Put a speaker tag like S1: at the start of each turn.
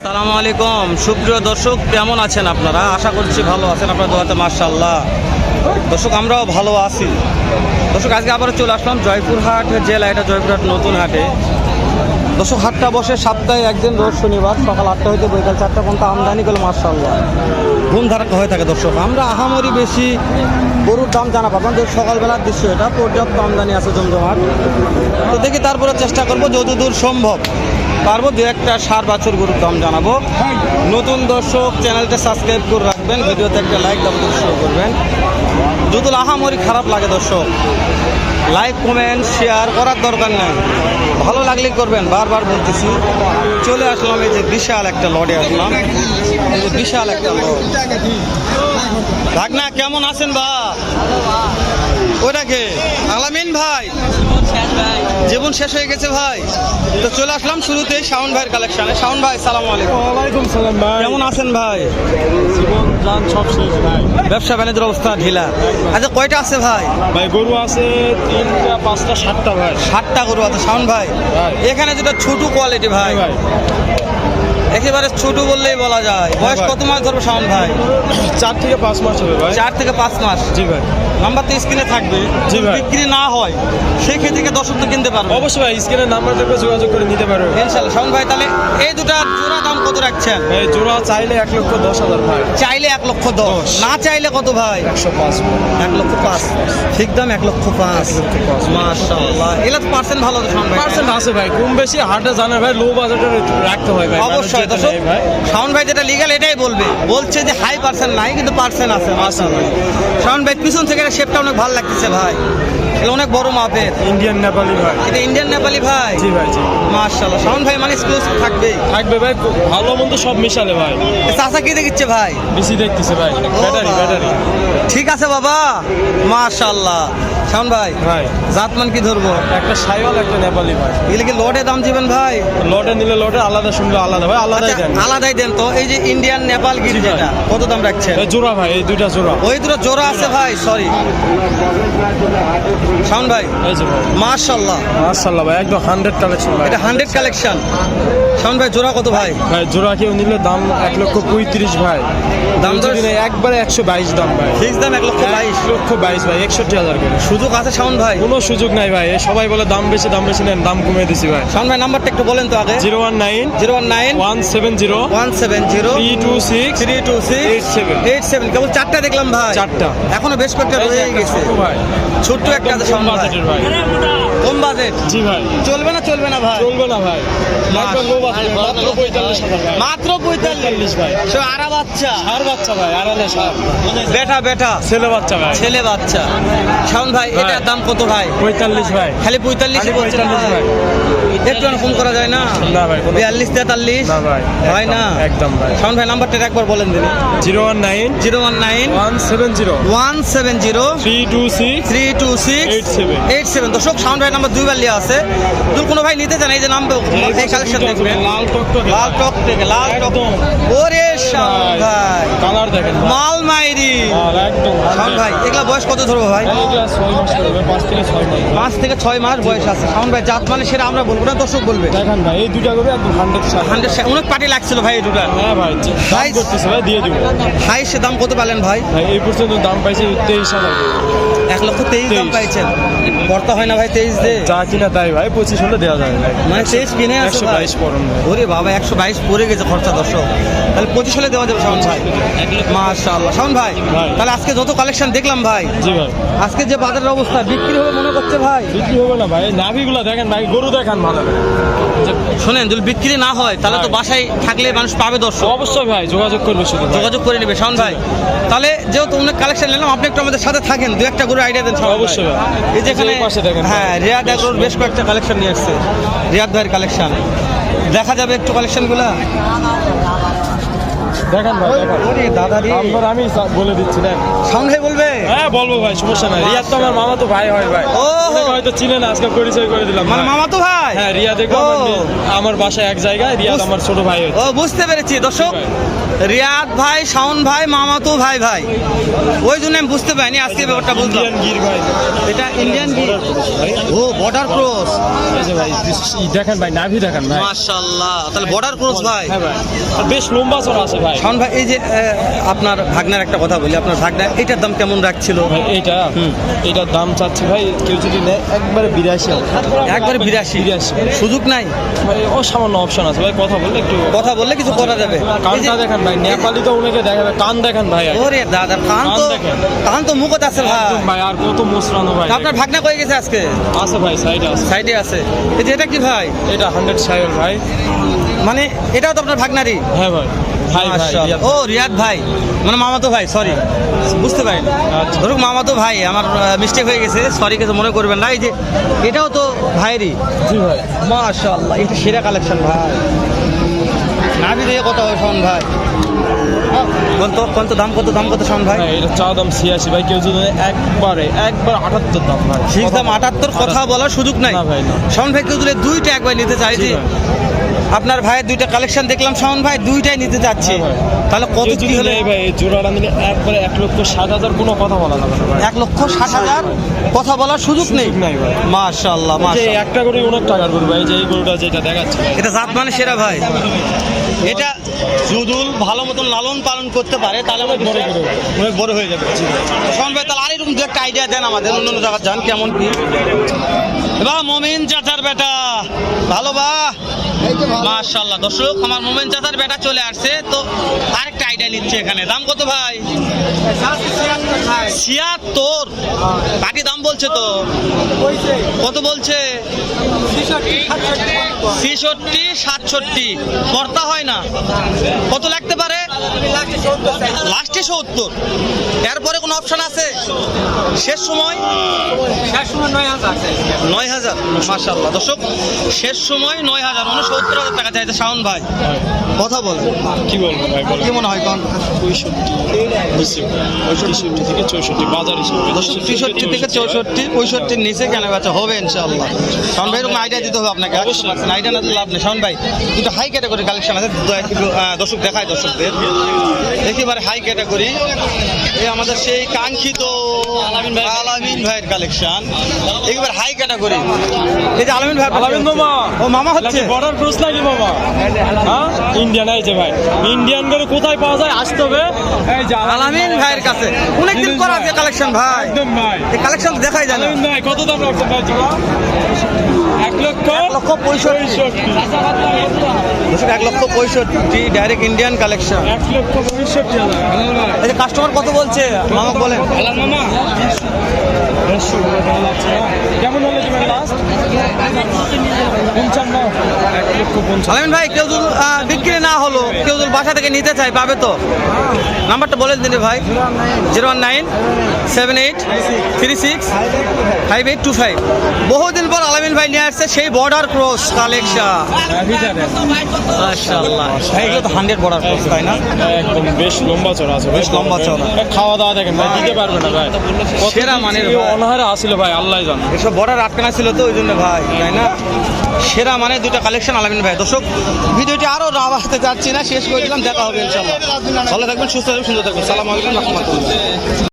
S1: আসসালামু আলাইকুম সুপ্রিয় দর্শক, কেমন আছেন আপনারা? আশা করছি ভালো আছেন আপনার দোয়াতে। মাশাআল্লাহ দর্শক, আমরাও ভালো আছি। দর্শক, আজকে আবার চলে আসলাম জয়পুরহাট জেলা, এটা জয়পুরহাট নতুন হাটে। দর্শক, হাটটা বসে সপ্তাহে একদিন রোজ শনিবার সকাল 8টা হইতে বিকাল 4টা পর্যন্ত আমদানি করলে মাশাআল্লাহ ধুমধারাক্কা হয়ে থাকে। দর্শক, আমরা আহামরি বেশি গরুর দাম জানা পাবেন, যে সকালবেলার দৃশ্য, এটা পর্যাপ্ত আমদানি আছে জমজমাট। তো দেখি তারপরে চেষ্টা করবো যতদূর সম্ভব পারবো দু একটা সার বাছুর গরুর দাম জানাবো। নতুন দর্শক চ্যানেলটা সাবস্ক্রাইব করে রাখবেন, ভিডিওতে একটা লাইক দাম শুরু করবেন। যদি আহামরি খারাপ লাগে দর্শক, লাইক কমেন্ট শেয়ার করার দরকার নেই, ভালো লাগলেই করবেন। বারবার বলতেছি, চলে আসলাম এই যে বিশাল একটা লড়ে আসলাম, এই যে বিশাল একটা লড়। ভাগনা কেমন আছেন বা? ওটাকে আলামিন ভাই, জীবন শেষ হয়ে গেছে ভাই। তো চলে আসলাম শুরুতেই শাওন ভাইয়ের কালেকশনে। শাওন ভাই সালামু আলাইকুম।
S2: ওয়ালাইকুম সালাম ভাই।
S1: কেমন আছেন ভাই?
S2: জীবন জান সব শেষ ভাই।
S1: ব্যবসা বাণিজ্যের অবস্থা ঢিলা। আচ্ছা, কয়টা আছে ভাই?
S2: ভাই গরু আছে 3টা 5টা 7টা ভাই।
S1: 7টা গরু আছে শাওন ভাই। এখানে যেটা ছোট কোয়ালিটি ভাই,
S2: ভাই
S1: একেবারে ছোট বললেই বলা যায়। বয়স কত মাস ধরবে শাওন ভাই?
S2: 4 থেকে 5 মাস হবে ভাই।
S1: 4 থেকে 5 মাস।
S2: জি ভাই।
S1: নাম্বার তো স্ক্রিনে থাকবে,
S2: জি ভাই।
S1: বিক্রি না হয় সেই ক্ষেত্রে দর্শক তো কিনতে পারবে।
S2: অবশ্যই ভাই, স্ক্রিনের নাম্বার থেকে যোগাযোগ করে নিতে পারবে
S1: ইনশাআল্লাহ। শাওন ভাই, তাহলে এই দুটার জোড়া দাম কত রাখছেন?
S2: ভাই জোড়া চাইলে 1,10,000 ভাই।
S1: চাইলে 1,10,000, না চাইলে কত ভাই?
S2: 105
S1: 1,05,000 ঠিক দাম। 1,05,000 মাশাআল্লাহ। এলা তো পার্সেন্ট ভালো তো শাওন ভাই।
S2: পার্সেন্ট আছে ভাই, কম বেশি হাটে জানে ভাই, লো বাজেটে রাখতে হয় ভাই।
S1: অবশ্যই দর্শক, শাওন ভাই যেটা লিগ্যাল এটাই বলছে যে হাই পার্সেন্ট নাই, কিন্তু পার্সেন্ট আছে। মাশাআল্লাহ। শাওন ভাই পিছন থেকে শেপটা অনেক ভালো লাগতেছে ভাই, এটা অনেক বড় মাপের।
S2: ইন্ডিয়ান নেপালি ভাই।
S1: এটা ইন্ডিয়ান নেপালি ভাই।
S2: জি ভাই জি।
S1: মাশাআল্লাহ। শাওন ভাই মানে এক্সক্লুসিভ থাকবে
S2: ভাই, ভালো মন্দ সব মিশালে ভাই।
S1: চাচা কি দেখিচ্ছে ভাই?
S2: বেশি দেখতেছে ভাই, ব্যাটারি।
S1: ঠিক আছে বাবা, মাশাআল্লাহ। শাওন ভাই
S2: ভাই
S1: জাতমান কি ধরবো?
S2: একটা সাইওয়াল একটা নেপালি ভাই।
S1: এগুলো কি লটে দাম দিবেন ভাই?
S2: লটে নিলে লটে, আলাদা শুনলে আলাদা ভাই, আলাদাই
S1: আচ্ছা,
S2: দেন।
S1: আলাদাই দেন তো। এই যে ইন্ডিয়ান নেপাল গির
S2: জি ভাই।
S1: যেটা, কত দাম রাখছেন?
S2: এই জোড়া ভাই, এই দুইটা জোড়া।
S1: ওই দুটো জোড়া আছে ভাই, সরি শাওন ভাই।
S2: এই যে ভাই
S1: মাশাআল্লাহ
S2: মাশাআল্লাহ ভাই, একদম 100 কালেকশন ভাই।
S1: এটা 100 কালেকশন। শাওন ভাই জোড়া কত ভাই?
S2: ভাই জোড়া কেউ নিলে দাম 1,35,000 ভাই।
S1: দাম দর
S2: যদি নেয় একবারে 122 দাম ভাই।
S1: ফিক্স দাম 1,22,000।
S2: 1,22,000 ভাই, 61,000 করে।
S1: সুযোগ আছে শাওন ভাই?
S2: কোনো সুযোগ নাই ভাই, এই সবাই বলে দাম বেশি নেন, দাম কমিয়ে দিছি ভাই।
S1: শাওন ভাই নাম্বারটা একটু বলেন তো আগে।
S2: 019
S1: 019
S2: 170
S1: 170
S2: 326
S1: 326 87। কেবল 4টা দেখলাম ভাই,
S2: 4টা।
S1: এখনো বেশ কয়েকটা
S2: এই যে
S1: রয়ে
S2: একটা
S1: গেছে।
S2: ছোট ভাই,
S1: ছোট্ট একটা আছে
S2: কম
S1: শাওন ভাই।
S2: বাজেটের ভাই।
S1: কম বাজেট
S2: জি ভাই।
S1: চলবে না? চলবে না ভাই?
S2: চলবে না ভাই, একবার লো বাজেট, মাত্র 45,000 ভাই।
S1: মাত্র 45
S2: ভাই।
S1: সে আরা বাচ্চা,
S2: সার বাচ্চা ভাই, আড়ালে সার।
S1: বেটা
S2: ছেলে বাচ্চা ভাই।
S1: ছেলে বাচ্চা। শাওন ভাই
S2: ভাই।
S1: এটার দাম কত ভাই?
S2: 45 ভাই।
S1: খালি 45
S2: খালি 45 ভাই।
S1: একটু কম করা যায় না?
S2: না ভাই, কোনো-
S1: 42 43
S2: না ভাই,
S1: হয় না?
S2: একদম ভাই।
S1: শাওন ভাই নাম্বারটা একবার বলেন দিন।
S2: 019
S1: 019
S2: 170
S1: 170
S2: 326
S1: 326
S2: 87
S1: 87। দর্শক, শাওন ভাই নাম্বার দুইবার লিয়া আছে। যদি কোনো ভাই নিতে চান এই যে নাম্বার, এই কালেকশন দেখবেন।
S2: লাল টকটকে
S1: লাল টক থেকে লাল টক।
S2: একদম।
S1: ওরে শাওন ভাই,
S2: কালার দেখেন ভাই।
S1: মাল মাইরি।
S2: আর একদম
S1: শাওন ভাই এগুলা বয়স কত ধরবো ভাই?
S2: 6 মাস করবে, 5 থেকে 6 মাস।
S1: 5 থেকে 6 মাস বয়স আছে। শাওন ভাই জাত মানে সেটা আমরা বলবো না, দর্শক বলবে।
S2: দেখেন ভাই, এই দুইটা করে একদম 100
S1: অনেক পার্টি লাগছিল ভাই এই দুটা।
S2: হ্যাঁ ভাই, দাম
S1: ভাই-
S2: করতেছে ভাই, দিয়ে দিব
S1: হাই সে দাম কত পেলেন ভাই?
S2: ভাই। এই পর্যন্ত দাম পাইছি 23,000।
S1: 1,23,000 দাম
S2: 23
S1: পাইছেন। পড়তা হয় না ভাই 23 দে?
S2: যা কিনা তাই ভাই, 25 হলে দেওয়া যাবে ভাই।
S1: মানে 23 কিনে আছে ভাই।
S2: 122 পড়ুন ভাই।
S1: ওরে বাবা, 122 পড়ে গেছে খরচা দর্শক। তাহলে 25 হলে দেওয়া যাবে শাওন ভাই। মাশাআল্লাহ। শাওন ভাই
S2: ভাই।
S1: তাহলে আজকে যত কালেকশন দেখলাম ভাই,
S2: জি ভাই।
S1: আজকে যে বাজারের অবস্থা, বিক্রি হবে মনে করছে ভাই?
S2: বিক্রি হবে না ভাই, নাভিগুলো দেখেন ভাই, গরু দেখান ভালো করে।
S1: শোনেন, যদি বিক্রি না হয় তাহলে তো বাসায় থাকলে মানুষ পাবে দর্শক,
S2: অবশ্যই ভাই, যোগাযোগ করবে শুধু ভাই।
S1: যোগাযোগ করে নেবে শাওন ভাই। তাহলে যেহেতু অনেক কালেকশন নিলাম, আপনি একটু আমাদের সাথে থাকেন, দু একটা করে আইডিয়া দেন শাওন ভাই।
S2: অবশ্যই ভাই।
S1: এই যেখানে
S2: এই পাশে দেখেন।
S1: হ্যাঁ রিয়াদ এগ্রোর বেশ কয়েকটা কালেকশন নিয়ে আসছে, রিয়াদ ভাইয়ের কালেকশন দেখা যাবে একটু কালেকশনগুলা।
S2: দেখেন ভাই দেখেন
S1: ওরে দাদা রে,
S2: আপনার আমি বলে দিচ্ছি না।
S1: শাওন ভাই বলবে?
S2: হ্যাঁ বলবো ভাই, সমস্যা নাই। রিয়াদ তো আমার মামা তো ভাই হয় ভাই।
S1: ও
S2: আপনাকে হয়তো চিনেন, আজকে পরিচয় করে দিলাম
S1: মানে
S2: ভাই।
S1: মামা তো ভাই?
S2: হ্যাঁ রিয়াদ
S1: ও।
S2: আমার বাসায় এক জায়গায়, রিয়াদ আমার ছোট ভাই হচ্ছে।
S1: ও বুঝতে পেরেছি দর্শক, রিয়াদ ভাই, শাওন ভাই, মামাতো ভাই ভাই, ওই জন্য আমি বুঝতে পারিনি, আজকে ব্যাপারটা বুঝলাম।
S2: ইন্ডিয়ান গির ভাই,
S1: এটা ইন্ডিয়ান গির। ও বর্ডার ক্রস,
S2: এই যে ভাই দেখেন ভাই, নাভি দেখেন ভাই।
S1: মাশাআল্লাহ, তাহলে বর্ডার ক্রস ভাই।
S2: হ্যাঁ ভাই, আর বেশ লম্বা চড়া আছে ভাই।
S1: শাওন ভাই, এই যে আপনার ভাগনার একটা কথা বলি, আপনার ভাগনা এটার দাম কেমন রাখছিল?
S2: ভাই এটার দাম চাচ্ছি ভাই, কেউ যদি নেয় একবারে 82।
S1: একবারে 82? সুযোগ নাই
S2: ভাই, অসামান্য অপশন আছে ভাই, কথা বললে একটু
S1: কথা বললে কিছু করা যাবে। এই যে-
S2: কানটা দেখেন ভাই, নেপালি তো অনেকে দেখাবে, কান দেখেন ভাই।
S1: ওরে দাদা, কান তো মুখত আছে ভাই।
S2: একদম ভাই, আর কত মোসরানো ভাই।
S1: আপনার ভাগনা কই গেছে আজকে?
S2: আছে ভাই, সাইড আছে,
S1: সাইডে আছে। এই যে এটা কি ভাই?
S2: এটা 100 সাইল ভাই।
S1: মানে এটাও তো আপনার ভাগনারই?
S2: হ্যাঁ ভাই, ভাই ভাই
S1: মাশাআল্লাহ। ও রিয়াদ ভাই, মানে মামাতো ভাই, সরি বুঝতে পারি।
S2: আচ্ছা।
S1: ধরুক মামাতো ভাই, আমার মিস্টেক হয়ে গেছে, সরি কিছু মনে করবেন না। এই যে এটাও তো ভাইয়েরই?
S2: জি ভাই।
S1: মাশাআল্লাহ, এটা সেরা কালেকশন ভাই। নাভি দিয়ে কত হয় শাওন ভাই? কত দাম, দাম কত শাওন ভাই?
S2: হ্যাঁ, এটা চা দাম 86 ভাই, কেউ যদি নেয় একবার 78 দাম ভাই।
S1: ফিক্স দাম 78, কথা বলার সুযোগ নাই।
S2: না ভাই, না।
S1: শাওন ভাই কেউ যদি দুইটা একবার নিতে চাই,
S2: জি
S1: যে
S2: ভাই।
S1: আপনার ভাইয়ের দুইটা কালেকশন দেখলাম, শাওন ভাই দুইটাই নিতে চাচ্ছে,
S2: হ্যাঁ ভাই।
S1: তাহলে কত
S2: কেউ
S1: কি
S2: যদি
S1: হলে?
S2: নেয় ভাই, এই জোড়াটা নিলে একবারে 1,60,000, কোনো কথা বলা যাবে না ভাই।
S1: 1,60,000 কথা বলার সুযোগ নেই?
S2: সুযোগ নাই ভাই।
S1: মাশাআল্লাহ,
S2: যে
S1: মাশাআল্লাহ।
S2: একটা করে অনেক টাকার গরু ভাই, যে এই গরুটা যেটা দেখাচ্ছে ভাই।
S1: এটা জাত মানে সেরা ভাই। এটা যদি ভালো মতন লালন পালন করতে পারে তাহলে আমার
S2: বড়
S1: বিশ্বাস
S2: হবে।
S1: অনেক বড় হয়ে যাবে। শাওন ভাই, তাহলে আরেকরকম দু একটা আইডিয়া দেন আমাদের, অন্য অন্য জায়গায় যান কেমন কি। এবার মমিন চাচার বেটা ভালো বা মাশাআল্লাহ। দর্শক, আমার মোমেন চাচার বেটা চলে আসছে, তো আরেকটা আইডিয়া নিচ্ছে এখানে। দাম কত ভাই? 76। বাকি দাম বলছে তো, কত বলছে? 66, 67, কর্তা হয় না। কত লাগতে পারে? লাস্টে 70। এরপরে কোনো অপশন আছে? শেষ সময় 9,000। মাশাআল্লাহ দর্শক, শেষ সময় 9,000, 69,000 টাকা চাইছে শাওন ভাই। কথা বল,
S2: কি বলবো ভাই, বলেন।
S1: কি মনে হয় কোন?
S2: 65 থেকে 64 বাজার হিসেবে।
S1: 63 থেকে 64, 65 নিচে কেন বেচা হবে ইনশাআল্লাহ। শাওন ভাই, এরকম আইডিয়া দিতে হবে আপনাকে,
S2: অবশ্যই।
S1: আইডিয়া না দিলে লাভ নেই। শাওন ভাই, দুটো হাই ক্যাটাগরি কালেকশন আছে, দর্শক দেখায়, দর্শকদের একেবারে হাই ক্যাটাগরি। এই আমাদের সেই কাঙ্ক্ষিত আলামিন ভাইয়ের কালেকশন, একেবারে হাই ক্যাটাগরি। এই যে আলামিন ভাই,
S2: আলামিন মামা।
S1: ও মামা হচ্ছে।
S2: বর্ডার ক্রস নাকি মামা? হ্যাঁ, ইন্ডিয়ান আছে ভাই। ইন্ডিয়ান গরু কোথায় পাওয়া যায়, আসতে হবে এই যে
S1: আলামিন ভাইয়ের কাছে। অনেকদিন পর আছে কালেকশন ভাই,
S2: একদম ভাই।
S1: এই কালেকশন দেখাই যায় না।
S2: আলামিন ভাই, কত দাম রাখছেন ভাই জোড়া?
S1: 1,65,000। 1,65,000 ডাইরেক্ট ইন্ডিয়ান কালেকশন।
S2: 1,65,000।
S1: এই যে কাস্টমার কত বলছে মামা বলেন?
S2: মামা কেমন হলে দেবেন লাস্ট? 55। 1,55,000।
S1: আলামিন ভাই, কেউ যদি বিক্রি না হলো, কেউ যদি বাসা থেকে নিতে চায়, পাবে তো? নাম্বারটা বলে দিন ভাই। 01978365825। বহুদিন পর আলামিন ভাই নিয়ে আসছে সেই বর্ডার ক্রস কালেকশন। মাশাআল্লাহ, এইগুলো তো 100 বর্ডার ক্রস, তাই না?
S2: একদম বেশ লম্বা চড়া আছে,
S1: বেশ লম্বা চওড়া।
S2: খাওয়া দাওয়া দেখেন ভাই, দিতে পারবে না ভাই।
S1: সেরা মানের
S2: কত
S1: ভাই।
S2: অনাহারে আসলে ভাই, আল্লাহ জানে।
S1: এসব বর্ডার আটকানা ছিল তো, ওই জন্য ভাই, তাই না? সেরা মানে দুটা কালেকশন আলামিন ভাই। দর্শক, ভিডিওটি আরো না বাড়াতে চাচ্ছি না, শেষ করে দিলাম। দেখা হবে ইনশাআল্লাহ। ভালো থাকবেন, সুস্থ থাকবেন, সুন্দর থাকবেন। সালাম আলাইকুম, রাহমাতুল্লাহ।